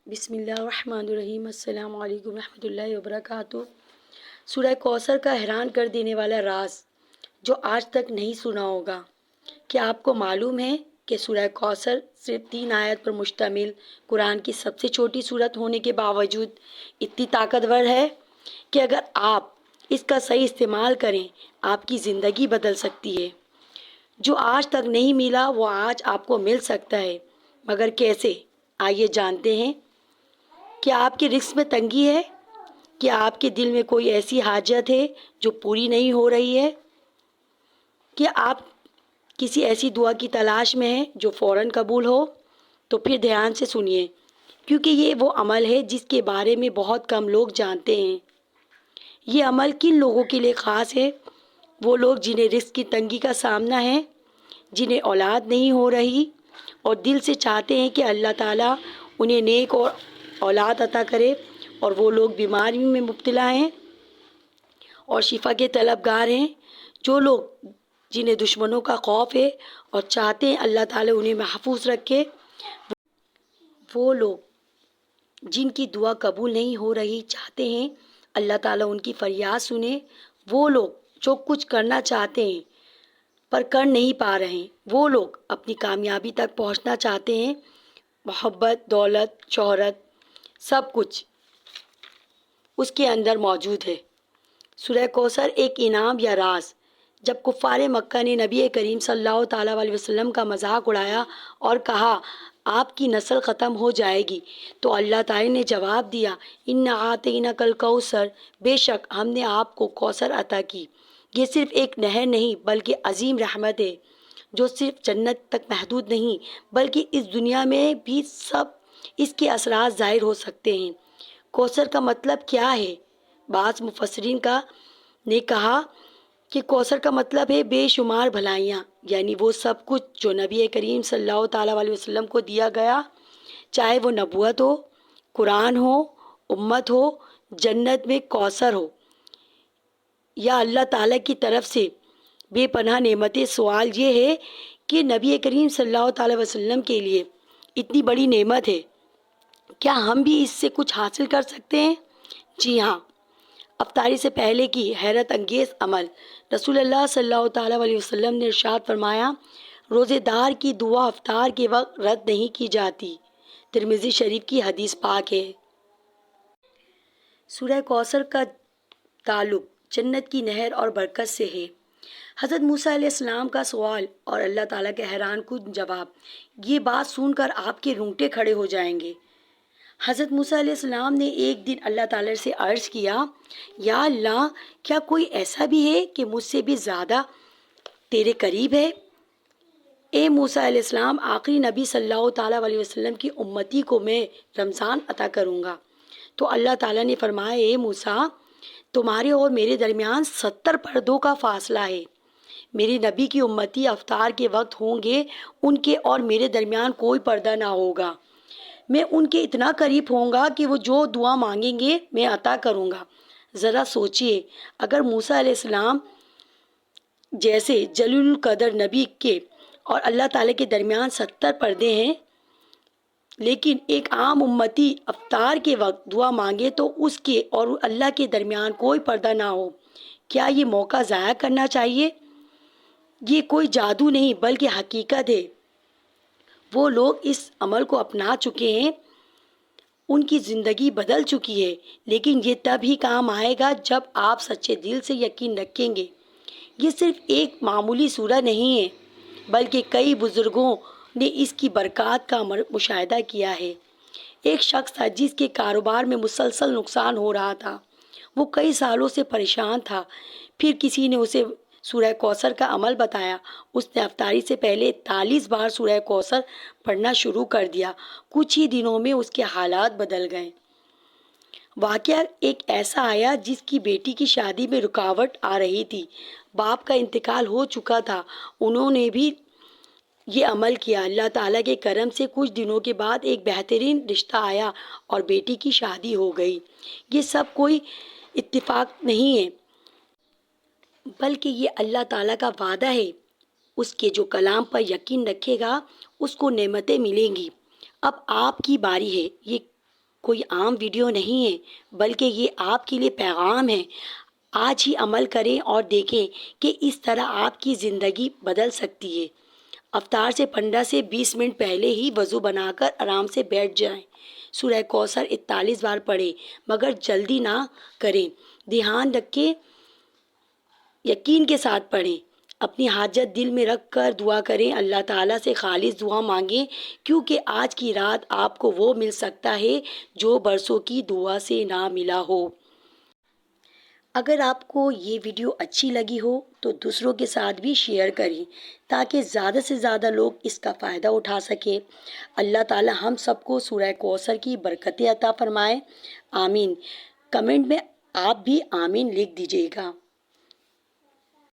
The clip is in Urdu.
بسم اللہ الرحمن الرحیم۔ السلام علیکم ورحمۃ اللہ وبرکاتہ۔ سورہ کوثر کا حیران کر دینے والا راز جو آج تک نہیں سنا ہوگا۔ کیا آپ کو معلوم ہے کہ سورہ کوثر صرف 3 آیت پر مشتمل قرآن کی سب سے چھوٹی سورت ہونے کے باوجود اتنی طاقتور ہے کہ اگر آپ اس کا صحیح استعمال کریں آپ کی زندگی بدل سکتی ہے۔ جو آج تک نہیں ملا وہ آج آپ کو مل سکتا ہے، مگر کیسے؟ آئیے جانتے ہیں۔ کیا آپ کے رزق میں تنگی ہے؟ کیا آپ کے دل میں کوئی ایسی حاجت ہے جو پوری نہیں ہو رہی ہے؟ کیا آپ کسی ایسی دعا کی تلاش میں ہیں جو فوراً قبول ہو؟ تو پھر دھیان سے سنیے، کیونکہ یہ وہ عمل ہے جس کے بارے میں بہت کم لوگ جانتے ہیں۔ یہ عمل کن لوگوں کے لیے خاص ہے؟ وہ لوگ جنہیں رزق کی تنگی کا سامنا ہے، جنہیں اولاد نہیں ہو رہی اور دل سے چاہتے ہیں کہ اللہ تعالیٰ انہیں نیک اور اولاد عطا کرے، اور وہ لوگ بیماری میں مبتلا ہیں اور شفا کے طلبگار ہیں۔ جو لوگ جنہیں دشمنوں کا خوف ہے اور چاہتے ہیں اللہ تعالیٰ انہیں محفوظ رکھے، وہ لوگ جن کی دعا قبول نہیں ہو رہی چاہتے ہیں اللہ تعالیٰ ان کی فریاد سنے، وہ لوگ جو کچھ کرنا چاہتے ہیں پر کر نہیں پا رہے ہیں، وہ لوگ اپنی کامیابی تک پہنچنا چاہتے ہیں۔ محبت، دولت، شہرت، سب کچھ اس کے اندر موجود ہے۔ سورہ کوثر ایک انعام یا راز۔ جب کفار مکہ نے نبی کریم صلی اللہ تعالیٰ علیہ وسلم کا مذاق اڑایا اور کہا آپ کی نسل ختم ہو جائے گی، تو اللہ تعالیٰ نے جواب دیا اِنَّا أَعْطَيْنَاكَ الْكَوْثَرَ، بے شک ہم نے آپ کو کوثر عطا کی۔ یہ صرف ایک نہر نہیں بلکہ عظیم رحمت ہے جو صرف جنت تک محدود نہیں بلکہ اس دنیا میں بھی سب اس کے اثرات ظاہر ہو سکتے ہیں۔ کوثر کا مطلب کیا ہے؟ بعض مفسرین نے کہا کہ کوثر کا مطلب ہے بے شمار بھلائیاں، یعنی وہ سب کچھ جو نبی کریم صلی اللہ تعالیٰ علیہ وسلم کو دیا گیا، چاہے وہ نبوت ہو، قرآن ہو، امت ہو، جنت میں کوثر ہو یا اللہ تعالیٰ کی طرف سے بے پناہ نعمتیں۔ سوال یہ ہے کہ نبی کریم صلی اللہ تعالیٰ وسلم کے لیے اتنی بڑی نعمت ہے، کیا ہم بھی اس سے کچھ حاصل کر سکتے ہیں؟ جی ہاں۔ افطاری سے پہلے کی حیرت انگیز عمل۔ رسول اللہ صلی اللہ تعالیٰ علیہ وسلم نے ارشاد فرمایا روزے دار کی دعا افطار کے وقت رد نہیں کی جاتی۔ ترمذی شریف کی حدیث پاک ہے۔ سورہ کوثر کا تعلق جنت کی نہر اور برکت سے ہے۔ حضرت موسیٰ علیہ السلام کا سوال اور اللہ تعالیٰ کے حیران کن جواب، یہ بات سن کر آپ کے رونگٹے کھڑے ہو جائیں گے۔ حضرت موسیٰ علیہ السلام نے ایک دن اللہ تعالیٰ سے عرض کیا یا اللہ، کیا کوئی ایسا بھی ہے کہ مجھ سے بھی زیادہ تیرے قریب ہے؟ اے موسیٰ علیہ السلام، آخری نبی صلی اللہ تعالیٰ علیہ وسلم کی امتی کو میں رمضان عطا کروں گا۔ تو اللہ تعالیٰ نے فرمایا اے موسیٰ، تمہارے اور میرے درمیان 70 پردوں کا فاصلہ ہے۔ میرے نبی کی امتی افطار کے وقت ہوں گے، ان کے اور میرے درمیان کوئی پردہ نہ ہوگا۔ میں ان کے اتنا قریب ہوں گا کہ وہ جو دعا مانگیں گے میں عطا کروں گا۔ ذرا سوچئے، اگر موسیٰ علیہ السلام جیسے جلیل القدر نبی کے اور اللہ تعالیٰ کے درمیان 70 پردے ہیں، لیکن ایک عام امتی افطار کے وقت دعا مانگے تو اس کے اور اللہ کے درمیان کوئی پردہ نہ ہو، کیا یہ موقع ضائع کرنا چاہیے؟ یہ کوئی جادو نہیں بلکہ حقیقت ہے۔ وہ لوگ اس عمل کو اپنا چکے ہیں، ان کی زندگی بدل چکی ہے، لیکن یہ تب ہی کام آئے گا جب آپ سچے دل سے یقین رکھیں گے۔ یہ صرف ایک معمولی سورہ نہیں ہے بلکہ کئی بزرگوں نے اس کی برکات کا مشاہدہ کیا ہے۔ ایک شخص تھا جس کے کاروبار میں مسلسل نقصان ہو رہا تھا، وہ کئی سالوں سے پریشان تھا۔ پھر کسی نے اسے سورہ کوثر کا عمل بتایا۔ اس نے افطاری سے پہلے 41 بار سورہ کوثر پڑھنا شروع کر دیا۔ کچھ ہی دنوں میں اس کے حالات بدل گئے۔ واقعہ ایک ایسا آیا جس کی بیٹی کی شادی میں رکاوٹ آ رہی تھی۔ باپ کا انتقال ہو چکا تھا، انہوں نے بھی یہ عمل کیا۔ اللہ تعالیٰ کے کرم سے کچھ دنوں کے بعد ایک بہترین رشتہ آیا اور بیٹی کی شادی ہو گئی۔ یہ سب کوئی اتفاق نہیں ہے بلکہ یہ اللہ تعالیٰ کا وعدہ ہے۔ اس کے جو کلام پر یقین رکھے گا اس کو نعمتیں ملیں گی۔ اب آپ کی باری ہے، یہ کوئی عام ویڈیو نہیں ہے، بلکہ یہ آپ کے لیے پیغام ہے۔ آج ہی عمل کریں اور دیکھیں کہ اس طرح آپ کی زندگی بدل سکتی ہے۔ افطار سے 15 سے 20 منٹ پہلے ہی وضو بنا کر آرام سے بیٹھ جائیں۔ سورہ کوثر 41 بار پڑھیں، مگر جلدی نہ کریں۔ دھیان رکھیں، یقین کے ساتھ پڑھیں۔ اپنی حاجت دل میں رکھ کر دعا کریں، اللہ تعالیٰ سے خالص دعا مانگیں، کیونکہ آج کی رات آپ کو وہ مل سکتا ہے جو برسوں کی دعا سے نہ ملا ہو۔ اگر آپ کو یہ ویڈیو اچھی لگی ہو تو دوسروں کے ساتھ بھی شیئر کریں تاکہ زیادہ سے زیادہ لوگ اس کا فائدہ اٹھا سکیں۔ اللہ تعالیٰ ہم سب کو سورہ کوثر کی برکتیں عطا فرمائے، آمین۔ کمنٹ میں آپ بھی آمین لکھ دیجیے گا۔